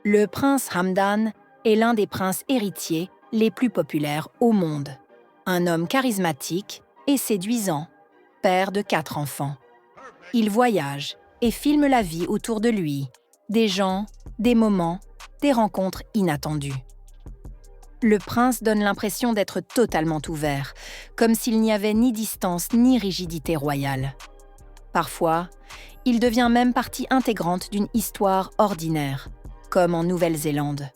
Le prince Hamdan est l'un des princes héritiers les plus populaires au monde. Un homme charismatique et séduisant, père de 4 enfants. Il voyage et filme la vie autour de lui, des gens, des moments, des rencontres inattendues. Le prince donne l'impression d'être totalement ouvert, comme s'il n'y avait ni distance ni rigidité royale. Parfois, il devient même partie intégrante d'une histoire ordinaire, comme en Nouvelle-Zélande,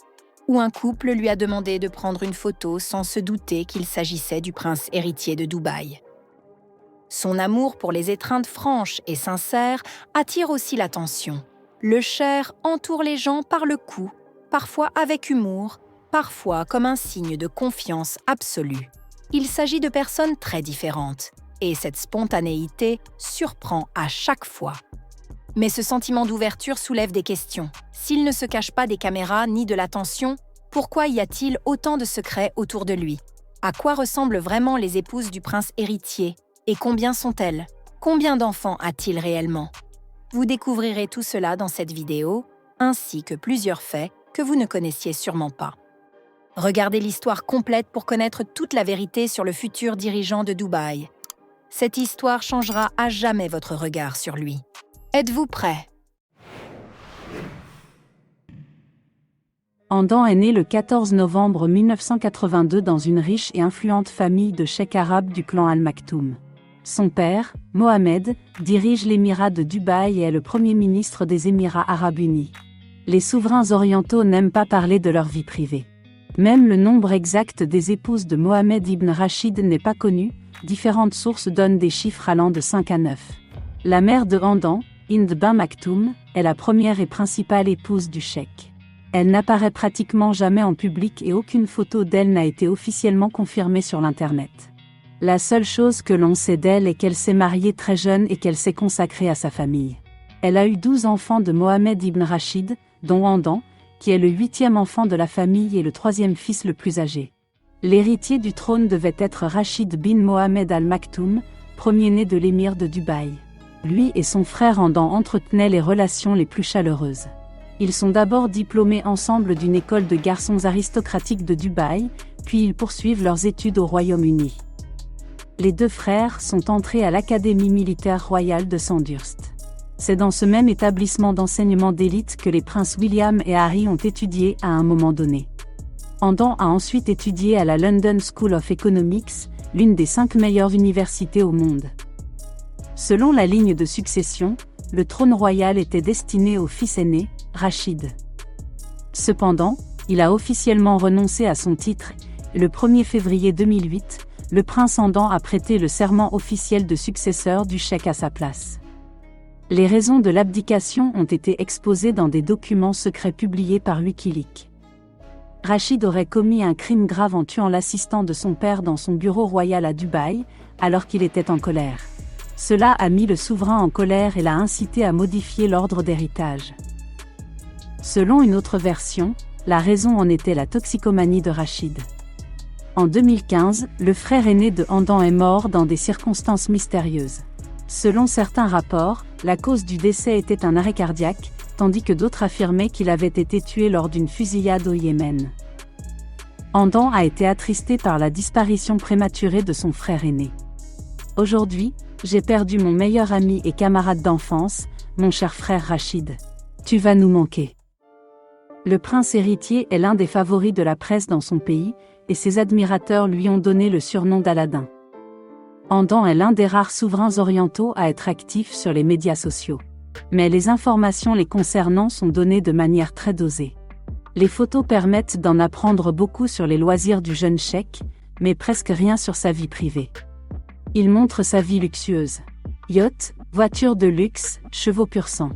où un couple lui a demandé de prendre une photo sans se douter qu'il s'agissait du prince héritier de Dubaï. Son amour pour les étreintes franches et sincères attire aussi l'attention. Le Cher entoure les gens par le cou, parfois avec humour, parfois comme un signe de confiance absolue. Il s'agit de personnes très différentes, et cette spontanéité surprend à chaque fois. Mais ce sentiment d'ouverture soulève des questions. S'il ne se cache pas des caméras ni de l'attention, pourquoi y a-t-il autant de secrets autour de lui? À quoi ressemblent vraiment les épouses du prince héritier? Et combien sont-elles? Combien d'enfants a-t-il réellement? Vous découvrirez tout cela dans cette vidéo, ainsi que plusieurs faits que vous ne connaissiez sûrement pas. Regardez l'histoire complète pour connaître toute la vérité sur le futur dirigeant de Dubaï. Cette histoire changera à jamais votre regard sur lui. Êtes-vous prêts? Hamdan est né le 14 novembre 1982 dans une riche et influente famille de cheikh arabes du clan Al Maktoum. Son père, Mohamed, dirige l'émirat de Dubaï et est le premier ministre des Émirats arabes unis. Les souverains orientaux n'aiment pas parler de leur vie privée. Même le nombre exact des épouses de Mohamed ibn Rachid n'est pas connu, différentes sources donnent des chiffres allant de 5 à 9. La mère de Hamdan, Hind bin Maktoum, est la première et principale épouse du cheikh. Elle n'apparaît pratiquement jamais en public et aucune photo d'elle n'a été officiellement confirmée sur l'Internet. La seule chose que l'on sait d'elle est qu'elle s'est mariée très jeune et qu'elle s'est consacrée à sa famille. Elle a eu 12 enfants de Mohamed ibn Rachid, dont Hamdan, qui est le 8e enfant de la famille et le 3e fils le plus âgé. L'héritier du trône devait être Rachid bin Mohamed Al Maktoum, premier-né de l'émir de Dubaï. Lui et son frère Hamdan entretenaient les relations les plus chaleureuses. Ils sont d'abord diplômés ensemble d'une école de garçons aristocratiques de Dubaï, puis ils poursuivent leurs études au Royaume-Uni. Les 2 frères sont entrés à l'Académie militaire royale de Sandhurst. C'est dans ce même établissement d'enseignement d'élite que les princes William et Harry ont étudié à un moment donné. Hamdan a ensuite étudié à la London School of Economics, l'une des 5 meilleures universités au monde. Selon la ligne de succession, le trône royal était destiné au fils aîné, Rachid. Cependant, il a officiellement renoncé à son titre, et le 1er février 2008, le prince Hamdan a prêté le serment officiel de successeur du cheikh à sa place. Les raisons de l'abdication ont été exposées dans des documents secrets publiés par Wikileaks. Rachid aurait commis un crime grave en tuant l'assistant de son père dans son bureau royal à Dubaï, alors qu'il était en colère. Cela a mis le souverain en colère et l'a incité à modifier l'ordre d'héritage. Selon une autre version, la raison en était la toxicomanie de Rachid. En 2015, le frère aîné de Hamdan est mort dans des circonstances mystérieuses. Selon certains rapports, la cause du décès était un arrêt cardiaque, tandis que d'autres affirmaient qu'il avait été tué lors d'une fusillade au Yémen. Hamdan a été attristé par la disparition prématurée de son frère aîné. Aujourd'hui, j'ai perdu mon meilleur ami et camarade d'enfance, mon cher frère Rachid. Tu vas nous manquer. Le prince héritier est l'un des favoris de la presse dans son pays, et ses admirateurs lui ont donné le surnom d'Aladin. Hamdan est l'un des rares souverains orientaux à être actif sur les médias sociaux. Mais les informations les concernant sont données de manière très dosée. Les photos permettent d'en apprendre beaucoup sur les loisirs du jeune cheikh, mais presque rien sur sa vie privée. Il montre sa vie luxueuse. Yacht, voitures de luxe, chevaux pur sang.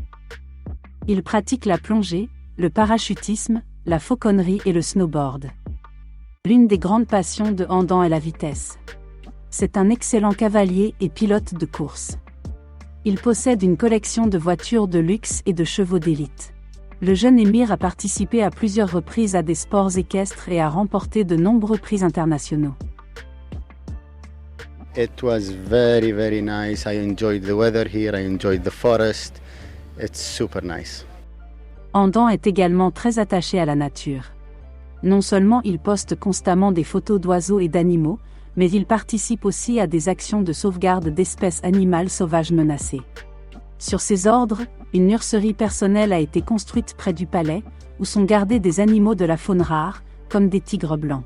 Il pratique la plongée, le parachutisme, la fauconnerie et le snowboard. L'une des grandes passions de Hamdan est la vitesse. C'est un excellent cavalier et pilote de course. Il possède une collection de voitures de luxe et de chevaux d'élite. Le jeune émir a participé à plusieurs reprises à des sports équestres et a remporté de nombreux prix internationaux. It was very, very nice. I enjoyed the weather here. I enjoyed the forest. It's super nice. Hamdan est également très attaché à la nature. Non seulement il poste constamment des photos d'oiseaux et d'animaux, mais il participe aussi à des actions de sauvegarde d'espèces animales sauvages menacées. Sur ses ordres, une nurserie personnelle a été construite près du palais, où sont gardés des animaux de la faune rare, comme des tigres blancs.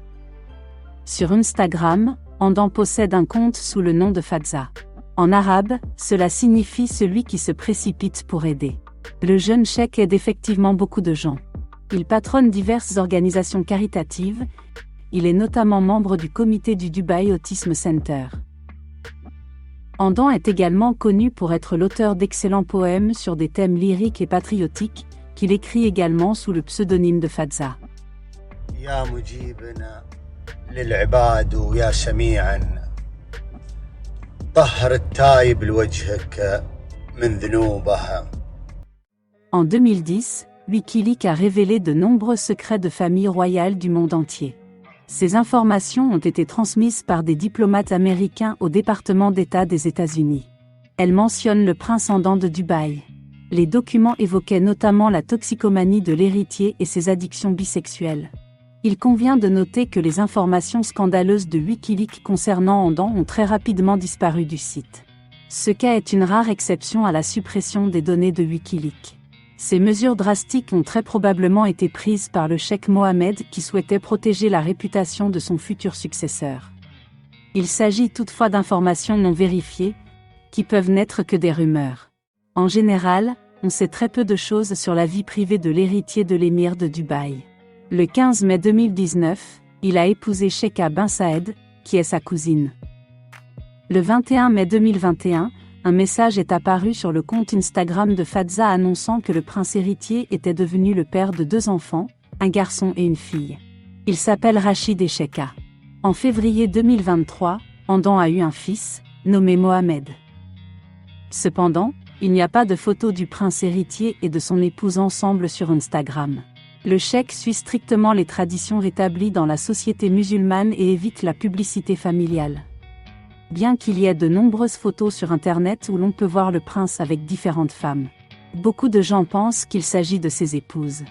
Sur Instagram, Hamdan possède un compte sous le nom de Fadza. En arabe, cela signifie celui qui se précipite pour aider. Le jeune cheikh aide effectivement beaucoup de gens. Il patronne diverses organisations caritatives. Il est notamment membre du comité du Dubai Autism Center. Hamdan est également connu pour être l'auteur d'excellents poèmes sur des thèmes lyriques et patriotiques, qu'il écrit également sous le pseudonyme de Fadza. يا مجيبنا للعباد ويا سميعا طهر التايب لوجهك من ذنوبها. En 2010, Wikileaks a révélé de nombreux secrets de familles royales du monde entier. Ces informations ont été transmises par des diplomates américains au département d'État des États-Unis. Elles mentionnent le prince Hamdan de Dubaï. Les documents évoquaient notamment la toxicomanie de l'héritier et ses addictions bisexuelles. Il convient de noter que les informations scandaleuses de Wikileaks concernant Hamdan ont très rapidement disparu du site. Ce cas est une rare exception à la suppression des données de Wikileaks. Ces mesures drastiques ont très probablement été prises par le cheikh Mohammed qui souhaitait protéger la réputation de son futur successeur. Il s'agit toutefois d'informations non vérifiées, qui peuvent n'être que des rumeurs. En général, on sait très peu de choses sur la vie privée de l'héritier de l'émir de Dubaï. Le 15 mai 2019, il a épousé Sheikha bin Saed, qui est sa cousine. Le 21 mai 2021, un message est apparu sur le compte Instagram de Fadza annonçant que le prince héritier était devenu le père de 2 enfants, un garçon et une fille. Il s'appelle Rachid et Sheikha. En février 2023, Hamdan a eu un fils, nommé Mohamed. Cependant, il n'y a pas de photo du prince héritier et de son épouse ensemble sur Instagram. Le cheikh suit strictement les traditions rétablies dans la société musulmane et évite la publicité familiale. Bien qu'il y ait de nombreuses photos sur Internet où l'on peut voir le prince avec différentes femmes. Beaucoup de gens pensent qu'il s'agit de ses épouses.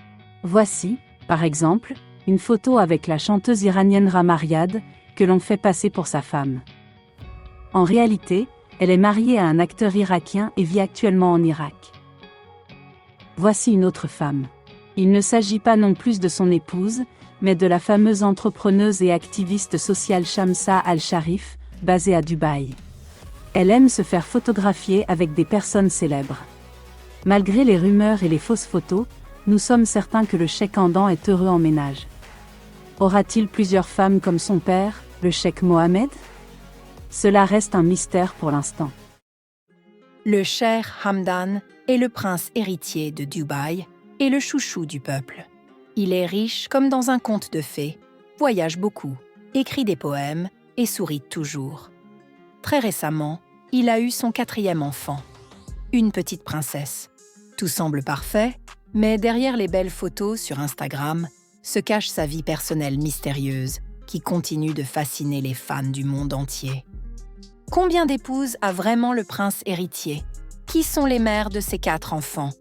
Voici, par exemple, une photo avec la chanteuse iranienne Rama Riyad, que l'on fait passer pour sa femme. En réalité, elle est mariée à un acteur irakien et vit actuellement en Irak. Voici une autre femme. Il ne s'agit pas non plus de son épouse, mais de la fameuse entrepreneuse et activiste sociale Shamsa Al-Sharif, basée à Dubaï. Elle aime se faire photographier avec des personnes célèbres. Malgré les rumeurs et les fausses photos, nous sommes certains que le cheikh Hamdan est heureux en ménage. Aura-t-il plusieurs femmes comme son père, le cheikh Mohammed ? Cela reste un mystère pour l'instant. Le cheikh Hamdan est le prince héritier de Dubaï et le chouchou du peuple. Il est riche comme dans un conte de fées, voyage beaucoup, écrit des poèmes et sourit toujours. Très récemment, il a eu son 4e enfant, une petite princesse. Tout semble parfait, mais derrière les belles photos sur Instagram se cache sa vie personnelle mystérieuse qui continue de fasciner les fans du monde entier. Combien d'épouses a vraiment le prince héritier ? Qui sont les mères de ses 4 enfants ?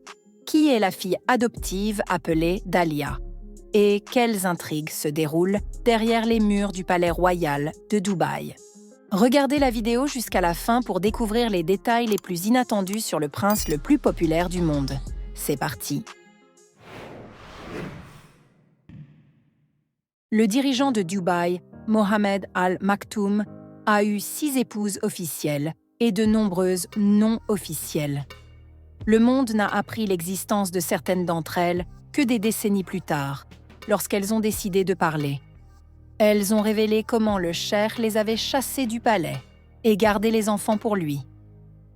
Qui est la fille adoptive appelée Dalia ? Et quelles intrigues se déroulent derrière les murs du palais royal de Dubaï ? Regardez la vidéo jusqu'à la fin pour découvrir les détails les plus inattendus sur le prince le plus populaire du monde. C'est parti. Le dirigeant de Dubaï, Mohammed Al Maktoum, a eu 6 épouses officielles et de nombreuses non officielles. Le monde n'a appris l'existence de certaines d'entre elles que des décennies plus tard, lorsqu'elles ont décidé de parler. Elles ont révélé comment le cheikh les avait chassées du palais et gardé les enfants pour lui.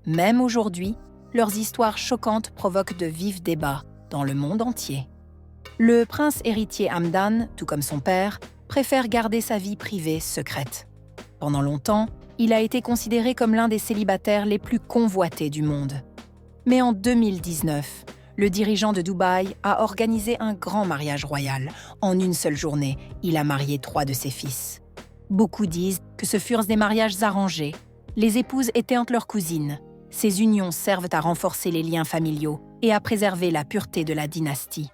Même aujourd'hui, leurs histoires choquantes provoquent de vifs débats dans le monde entier. Le prince héritier Hamdan, tout comme son père, préfère garder sa vie privée secrète. Pendant longtemps, il a été considéré comme l'un des célibataires les plus convoités du monde. Mais en 2019, le dirigeant de Dubaï a organisé un grand mariage royal. En une seule journée, il a marié 3 de ses fils. Beaucoup disent que ce furent des mariages arrangés. Les épouses étaient entre leurs cousines. Ces unions servent à renforcer les liens familiaux et à préserver la pureté de la dynastie.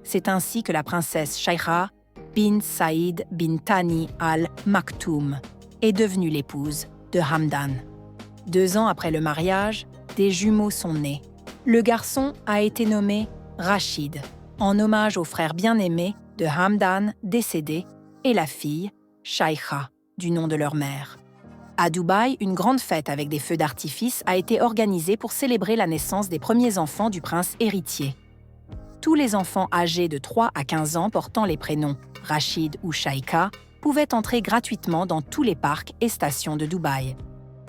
C'est ainsi que la princesse Shaïcha bint Saïd bin Thani al Maktoum est devenue l'épouse de Hamdan. 2 ans après le mariage, des jumeaux sont nés. Le garçon a été nommé Rachid, en hommage au frère bien-aimé de Hamdan décédé, et la fille, Shaïcha, du nom de leur mère. À Dubaï, une grande fête avec des feux d'artifice a été organisée pour célébrer la naissance des premiers enfants du prince héritier. Tous les enfants âgés de 3 à 15 ans portant les prénoms Rachid ou Shaïcha pouvaient entrer gratuitement dans tous les parcs et stations de Dubaï.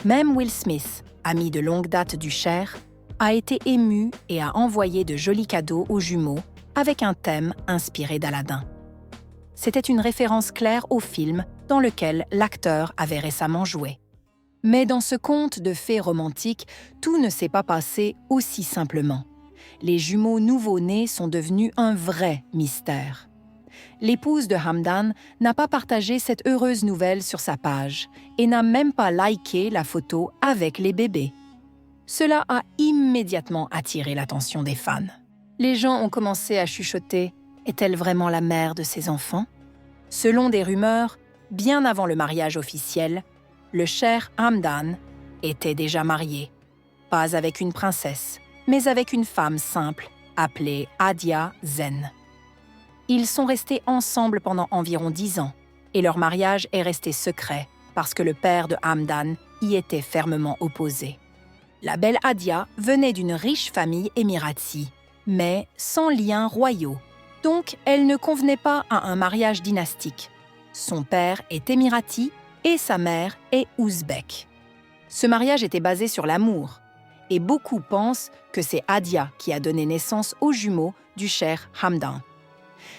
Même Will Smith, ami de longue date du Cher, a été ému et a envoyé de jolis cadeaux aux jumeaux avec un thème inspiré d'Aladin. C'était une référence claire au film dans lequel l'acteur avait récemment joué. Mais dans ce conte de fées romantiques, tout ne s'est pas passé aussi simplement. Les jumeaux nouveau-nés sont devenus un vrai mystère. L'épouse de Hamdan n'a pas partagé cette heureuse nouvelle sur sa page et n'a même pas liké la photo avec les bébés. Cela a immédiatement attiré l'attention des fans. Les gens ont commencé à chuchoter « Est-elle vraiment la mère de ses enfants ?» Selon des rumeurs, bien avant le mariage officiel, le cher Hamdan était déjà marié, pas avec une princesse, mais avec une femme simple appelée Adia Zen. Ils sont restés ensemble pendant environ 10 ans et leur mariage est resté secret parce que le père de Hamdan y était fermement opposé. La belle Adia venait d'une riche famille émiratie, mais sans liens royaux, donc elle ne convenait pas à un mariage dynastique. Son père est émirati et sa mère est ouzbek. Ce mariage était basé sur l'amour, et beaucoup pensent que c'est Adia qui a donné naissance aux jumeaux du cher Hamdan.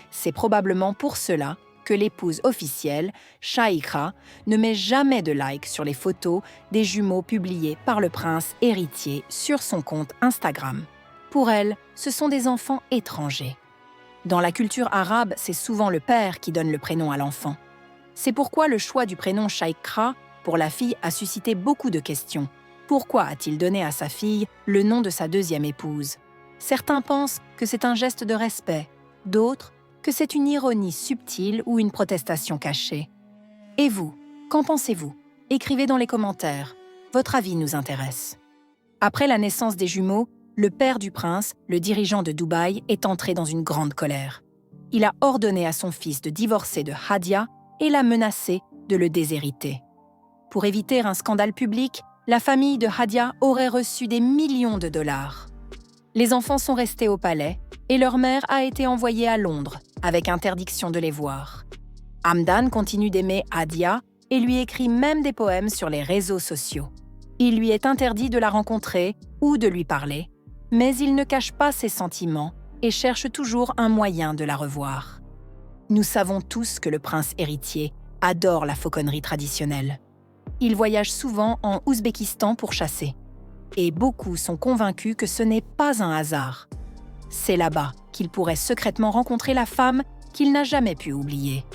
C'est probablement pour cela que l'épouse officielle, Shaïcha, ne met jamais de like sur les photos des jumeaux publiées par le prince héritier sur son compte Instagram. Pour elle, ce sont des enfants étrangers. Dans la culture arabe, c'est souvent le père qui donne le prénom à l'enfant. C'est pourquoi le choix du prénom Shaïcha pour la fille a suscité beaucoup de questions. Pourquoi a-t-il donné à sa fille le nom de sa deuxième épouse ? Certains pensent que c'est un geste de respect, d'autres que c'est une ironie subtile ou une protestation cachée. Et vous, qu'en pensez-vous ? Écrivez dans les commentaires. Votre avis nous intéresse. Après la naissance des jumeaux, le père du prince, le dirigeant de Dubaï, est entré dans une grande colère. Il a ordonné à son fils de divorcer de Hadia et l'a menacé de le déshériter. Pour éviter un scandale public, la famille de Hadia aurait reçu des millions de dollars. Les enfants sont restés au palais et leur mère a été envoyée à Londres avec interdiction de les voir. Hamdan continue d'aimer Hadia et lui écrit même des poèmes sur les réseaux sociaux. Il lui est interdit de la rencontrer ou de lui parler, mais il ne cache pas ses sentiments et cherche toujours un moyen de la revoir. Nous savons tous que le prince héritier adore la fauconnerie traditionnelle. Il voyage souvent en Ouzbékistan pour chasser. Et beaucoup sont convaincus que ce n'est pas un hasard. C'est là-bas qu'il pourrait secrètement rencontrer la femme qu'il n'a jamais pu oublier.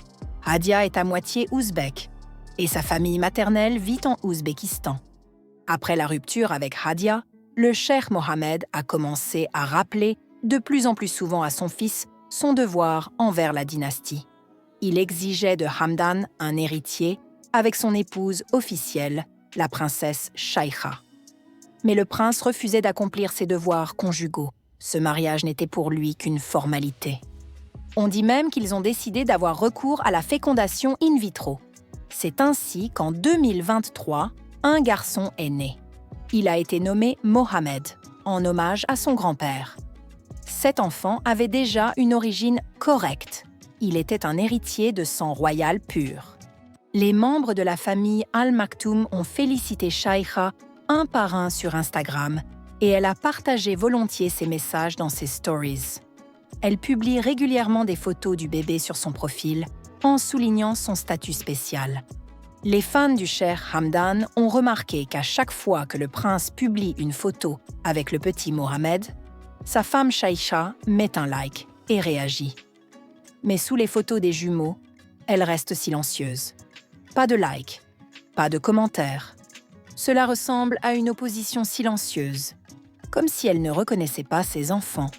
Hadia est à moitié ouzbek et sa famille maternelle vit en Ouzbékistan. Après la rupture avec Hadia, le cheikh Mohammed a commencé à rappeler de plus en plus souvent à son fils son devoir envers la dynastie. Il exigeait de Hamdan un héritier avec son épouse officielle, la princesse Shaïcha. Mais le prince refusait d'accomplir ses devoirs conjugaux. Ce mariage n'était pour lui qu'une formalité. On dit même qu'ils ont décidé d'avoir recours à la fécondation in vitro. C'est ainsi qu'en 2023, un garçon est né. Il a été nommé Mohamed, en hommage à son grand-père. Cet enfant avait déjà une origine correcte. Il était un héritier de sang royal pur. Les membres de la famille Al Maktoum ont félicité Shaïcha un par un sur Instagram et elle a partagé volontiers ses messages dans ses stories. Elle publie régulièrement des photos du bébé sur son profil en soulignant son statut spécial. Les fans du cher Hamdan ont remarqué qu'à chaque fois que le prince publie une photo avec le petit Mohamed, sa femme Shaïcha met un like et réagit. Mais sous les photos des jumeaux, elle reste silencieuse. Pas de like, pas de commentaires. Cela ressemble à une opposition silencieuse. comme si elle ne reconnaissait pas ses enfants,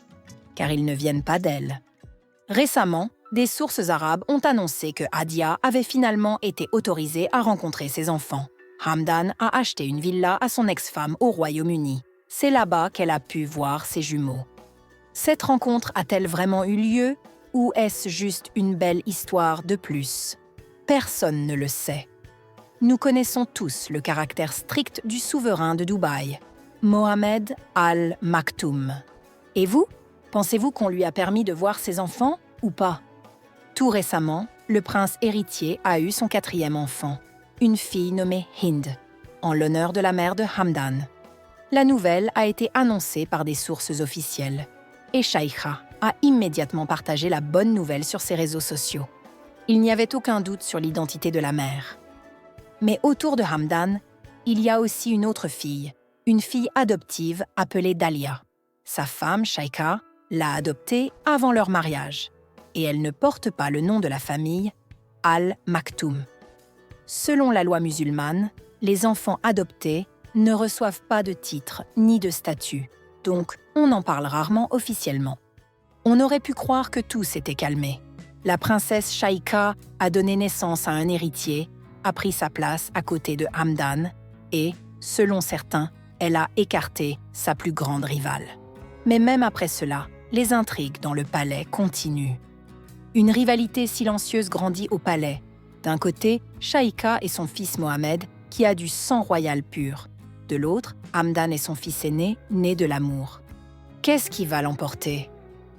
car ils ne viennent pas d'elle. Récemment, des sources arabes ont annoncé que Hadia avait finalement été autorisée à rencontrer ses enfants. Hamdan a acheté une villa à son ex-femme au Royaume-Uni. C'est là-bas qu'elle a pu voir ses jumeaux. Cette rencontre a-t-elle vraiment eu lieu ou est-ce juste une belle histoire de plus? Personne ne le sait. Nous connaissons tous le caractère strict du souverain de Dubaï, Mohamed Al Maktoum. Et vous, pensez-vous qu'on lui a permis de voir ses enfants ou pas? Tout récemment, le prince héritier a eu son 4e enfant, une fille nommée Hind, en l'honneur de la mère de Hamdan. La nouvelle a été annoncée par des sources officielles, et Shaïcha a immédiatement partagé la bonne nouvelle sur ses réseaux sociaux. Il n'y avait aucun doute sur l'identité de la mère. Mais autour de Hamdan, il y a aussi une autre fille, une fille adoptive appelée Dalia. Sa femme, Shaïcha, l'a adoptée avant leur mariage, et elle ne porte pas le nom de la famille, Al Maktoum. Selon la loi musulmane, les enfants adoptés ne reçoivent pas de titre ni de statut, donc on en parle rarement officiellement. On aurait pu croire que tout s'était calmé. La princesse Shaïcha a donné naissance à un héritier, a pris sa place à côté de Hamdan et, selon certains, elle a écarté sa plus grande rivale. Mais même après cela, les intrigues dans le palais continuent. Une rivalité silencieuse grandit au palais. D'un côté, Shaïcha et son fils Mohamed, qui a du sang royal pur. De l'autre, Hamdan et son fils aîné, né de l'amour. Qu'est-ce qui va l'emporter?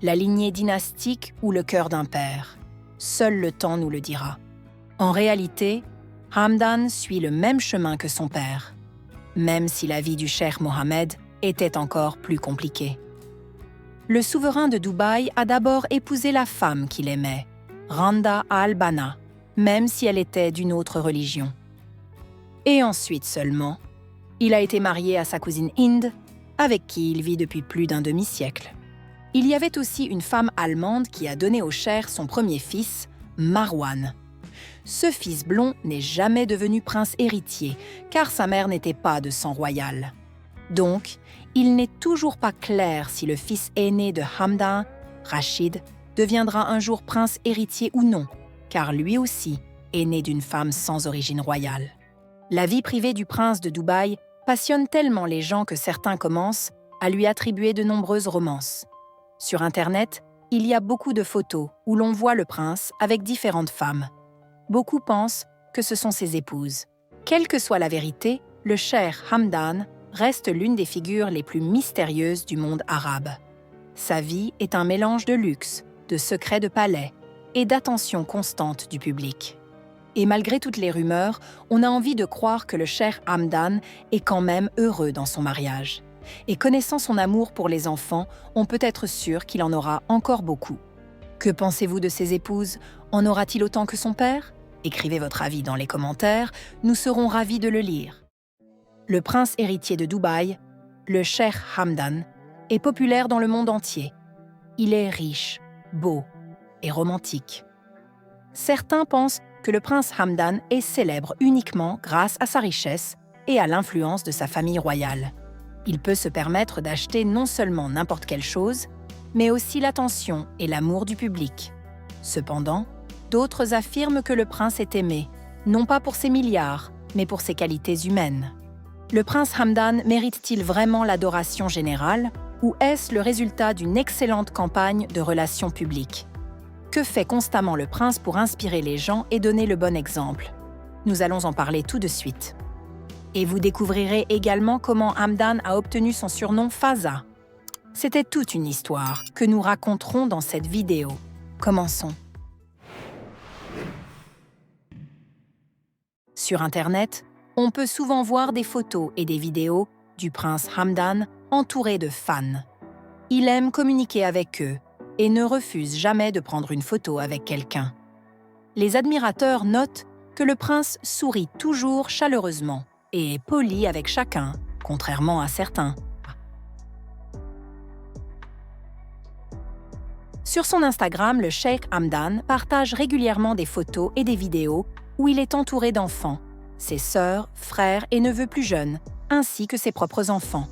La lignée dynastique ou le cœur d'un père? Seul le temps nous le dira. En réalité, Hamdan suit le même chemin que son père, même si la vie du cheikh Mohammed était encore plus compliquée. Le souverain de Dubaï a d'abord épousé la femme qu'il aimait, Randa Al Banna, même si elle était d'une autre religion. Et ensuite seulement, il a été marié à sa cousine Hind, avec qui il vit depuis plus d'un demi-siècle. Il y avait aussi une femme allemande qui a donné au cheikh son premier fils, Marwan. Ce fils blond n'est jamais devenu prince héritier, car sa mère n'était pas de sang royal. Donc, il n'est toujours pas clair si le fils aîné de Hamdan, Rachid, deviendra un jour prince héritier ou non, car lui aussi est né d'une femme sans origine royale. La vie privée du prince de Dubaï passionne tellement les gens que certains commencent à lui attribuer de nombreuses romances. Sur Internet, il y a beaucoup de photos où l'on voit le prince avec différentes femmes. Beaucoup pensent que ce sont ses épouses. Quelle que soit la vérité, le cheikh Hamdan reste l'une des figures les plus mystérieuses du monde arabe. Sa vie est un mélange de luxe, de secrets de palais et d'attention constante du public. Et malgré toutes les rumeurs, on a envie de croire que le cheikh Hamdan est quand même heureux dans son mariage. Et connaissant son amour pour les enfants, on peut être sûr qu'il en aura encore beaucoup. Que pensez-vous de ses épouses? En aura-t-il autant que son père? Écrivez votre avis dans les commentaires, nous serons ravis de le lire. Le prince héritier de Dubaï, le cheikh Hamdan, est populaire dans le monde entier. Il est riche, beau et romantique. Certains pensent que le prince Hamdan est célèbre uniquement grâce à sa richesse et à l'influence de sa famille royale. Il peut se permettre d'acheter non seulement n'importe quelle chose, mais aussi l'attention et l'amour du public. Cependant, d'autres affirment que le prince est aimé, non pas pour ses milliards, mais pour ses qualités humaines. Le prince Hamdan mérite-t-il vraiment l'adoration générale, ou est-ce le résultat d'une excellente campagne de relations publiques? Que fait constamment le prince pour inspirer les gens et donner le bon exemple? Nous allons en parler tout de suite. Et vous découvrirez également comment Hamdan a obtenu son surnom Faza. C'était toute une histoire que nous raconterons dans cette vidéo. Commençons. Sur Internet, on peut souvent voir des photos et des vidéos du prince Hamdan entouré de fans. Il aime communiquer avec eux et ne refuse jamais de prendre une photo avec quelqu'un. Les admirateurs notent que le prince sourit toujours chaleureusement et est poli avec chacun, contrairement à certains. Sur son Instagram, le cheikh Hamdan partage régulièrement des photos et des vidéos où il est entouré d'enfants, ses sœurs, frères et neveux plus jeunes, ainsi que ses propres enfants.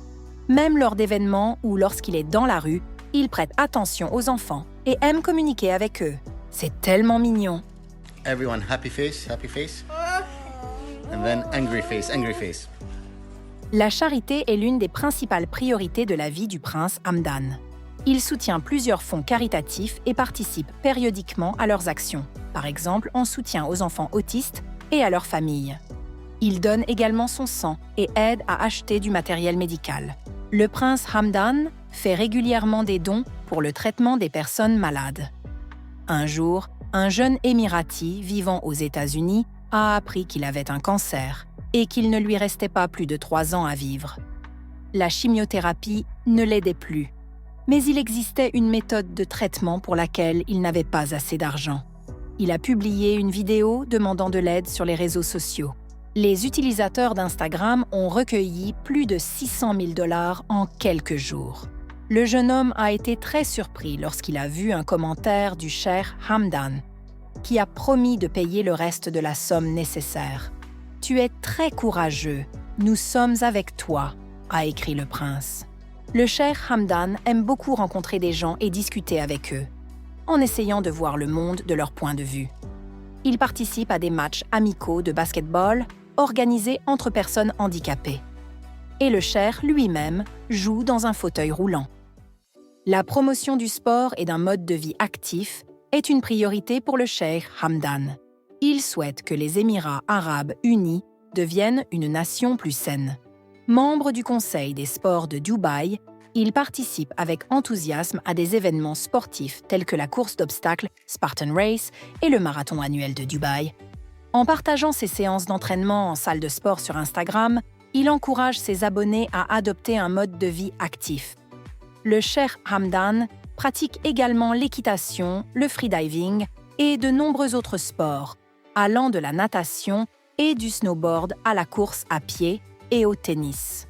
Même lors d'événements ou lorsqu'il est dans la rue, il prête attention aux enfants et aime communiquer avec eux. C'est tellement mignon. Everyone happy face, and then angry face. La charité est l'une des principales priorités de la vie du prince Hamdan. Il soutient plusieurs fonds caritatifs et participe périodiquement à leurs actions, par exemple en soutien aux enfants autistes et à leurs familles. Il donne également son sang et aide à acheter du matériel médical. Le prince Hamdan fait régulièrement des dons pour le traitement des personnes malades. Un jour, un jeune Émirati vivant aux États-Unis a appris qu'il avait un cancer et qu'il ne lui restait pas plus de 3 ans à vivre. La chimiothérapie ne l'aidait plus, mais il existait une méthode de traitement pour laquelle il n'avait pas assez d'argent. Il a publié une vidéo demandant de l'aide sur les réseaux sociaux. Les utilisateurs d'Instagram ont recueilli plus de 600 000 $ en quelques jours. Le jeune homme a été très surpris lorsqu'il a vu un commentaire du cheikh Hamdan, qui a promis de payer le reste de la somme nécessaire. « Tu es très courageux, nous sommes avec toi », a écrit le prince. Le cheikh Hamdan aime beaucoup rencontrer des gens et discuter avec eux, en essayant de voir le monde de leur point de vue. Il participe à des matchs amicaux de basket-ball organisés entre personnes handicapées. Et le cheikh lui-même joue dans un fauteuil roulant. La promotion du sport et d'un mode de vie actif est une priorité pour le cheikh Hamdan. Il souhaite que les Émirats arabes unis deviennent une nation plus saine. Membre du Conseil des sports de Dubaï, il participe avec enthousiasme à des événements sportifs tels que la course d'obstacles Spartan Race et le marathon annuel de Dubaï. En partageant ses séances d'entraînement en salle de sport sur Instagram, il encourage ses abonnés à adopter un mode de vie actif. Le cheikh Hamdan pratique également l'équitation, le freediving et de nombreux autres sports, allant de la natation et du snowboard à la course à pied et au tennis.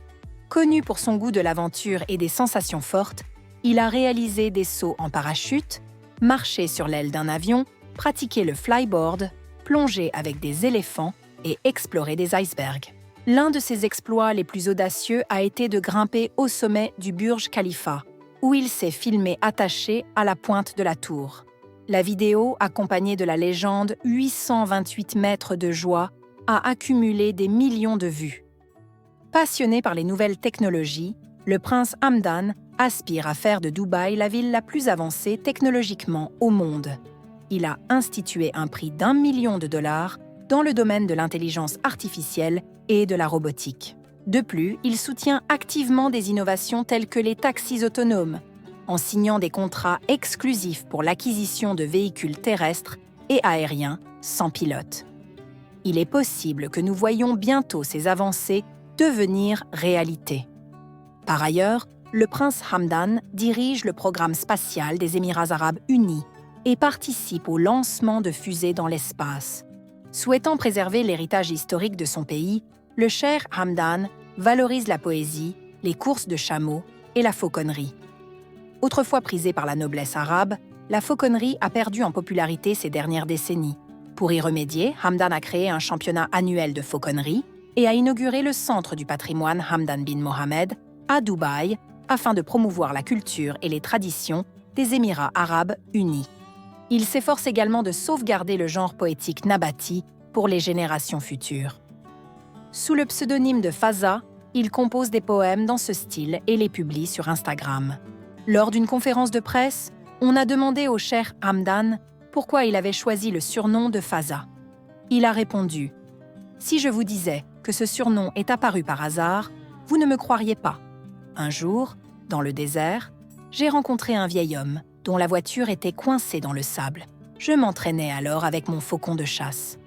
Connu pour son goût de l'aventure et des sensations fortes, il a réalisé des sauts en parachute, marché sur l'aile d'un avion, pratiqué le flyboard, plongé avec des éléphants et exploré des icebergs. L'un de ses exploits les plus audacieux a été de grimper au sommet du Burj Khalifa, où il s'est filmé attaché à la pointe de la tour. La vidéo, accompagnée de la légende « 828 mètres de joie », a accumulé des millions de vues. Passionné par les nouvelles technologies, le prince Hamdan aspire à faire de Dubaï la ville la plus avancée technologiquement au monde. Il a institué un prix d'1 million de $ dans le domaine de l'intelligence artificielle et de la robotique. De plus, il soutient activement des innovations telles que les taxis autonomes, en signant des contrats exclusifs pour l'acquisition de véhicules terrestres et aériens sans pilote. Il est possible que nous voyions bientôt ces avancées devenir réalité. Par ailleurs, le prince Hamdan dirige le programme spatial des Émirats arabes unis et participe au lancement de fusées dans l'espace. Souhaitant préserver l'héritage historique de son pays, le cheikh Hamdan valorise la poésie, les courses de chameaux et la fauconnerie. Autrefois prisée par la noblesse arabe, la fauconnerie a perdu en popularité ces dernières décennies. Pour y remédier, Hamdan a créé un championnat annuel de fauconnerie et a inauguré le Centre du patrimoine Hamdan bin Mohamed à Dubaï afin de promouvoir la culture et les traditions des Émirats arabes unis. Il s'efforce également de sauvegarder le genre poétique nabati pour les générations futures. Sous le pseudonyme de Faza, il compose des poèmes dans ce style et les publie sur Instagram. Lors d'une conférence de presse, on a demandé au cheikh Hamdan pourquoi il avait choisi le surnom de Faza. Il a répondu « Si je vous disais que ce surnom est apparu par hasard, vous ne me croiriez pas. Un jour, dans le désert, j'ai rencontré un vieil homme dont la voiture était coincée dans le sable. Je m'entraînais alors avec mon faucon de chasse.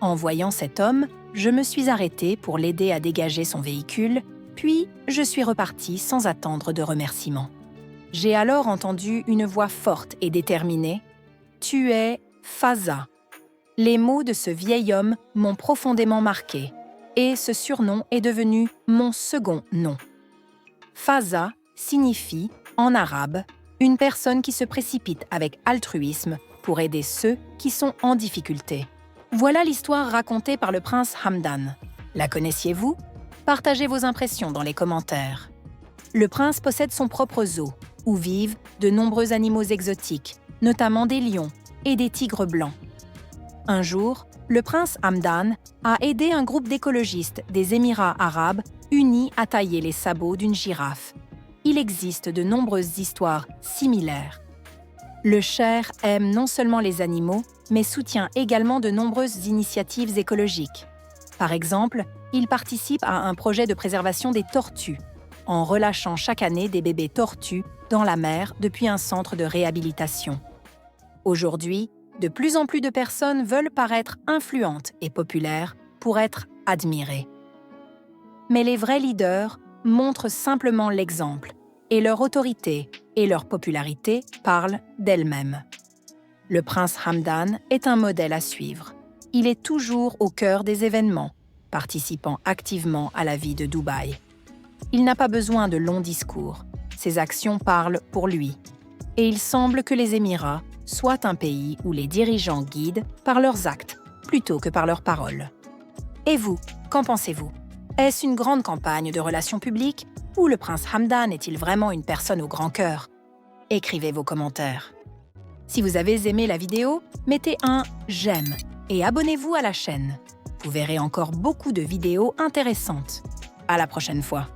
En voyant cet homme, je me suis arrêtée pour l'aider à dégager son véhicule, puis je suis repartie sans attendre de remerciements. J'ai alors entendu une voix forte et déterminée « Tu es Faza ». Les mots de ce vieil homme m'ont profondément marquée, et ce surnom est devenu mon second nom. Faza signifie, en arabe, une personne qui se précipite avec altruisme pour aider ceux qui sont en difficulté. Voilà l'histoire racontée par le prince Hamdan. La connaissiez-vous ? Partagez vos impressions dans les commentaires. Le prince possède son propre zoo, où vivent de nombreux animaux exotiques, notamment des lions et des tigres blancs. Un jour, le prince Hamdan a aidé un groupe d'écologistes des Émirats arabes unis à tailler les sabots d'une girafe. Il existe de nombreuses histoires similaires. Le Cher aime non seulement les animaux, mais soutient également de nombreuses initiatives écologiques. Par exemple, il participe à un projet de préservation des tortues, en relâchant chaque année des bébés tortues dans la mer depuis un centre de réhabilitation. Aujourd'hui, de plus en plus de personnes veulent paraître influentes et populaires pour être admirées. Mais les vrais leaders montrent simplement l'exemple, et leur autorité et leur popularité parlent d'elles-mêmes. Le prince Hamdan est un modèle à suivre. Il est toujours au cœur des événements, participant activement à la vie de Dubaï. Il n'a pas besoin de longs discours. Ses actions parlent pour lui. Et il semble que les Émirats soient un pays où les dirigeants guident par leurs actes plutôt que par leurs paroles. Et vous, qu'en pensez-vous? Est-ce une grande campagne de relations publiques ou le prince Hamdan est-il vraiment une personne au grand cœur? Écrivez vos commentaires. Si vous avez aimé la vidéo, mettez un « j'aime » et abonnez-vous à la chaîne. Vous verrez encore beaucoup de vidéos intéressantes. À la prochaine fois.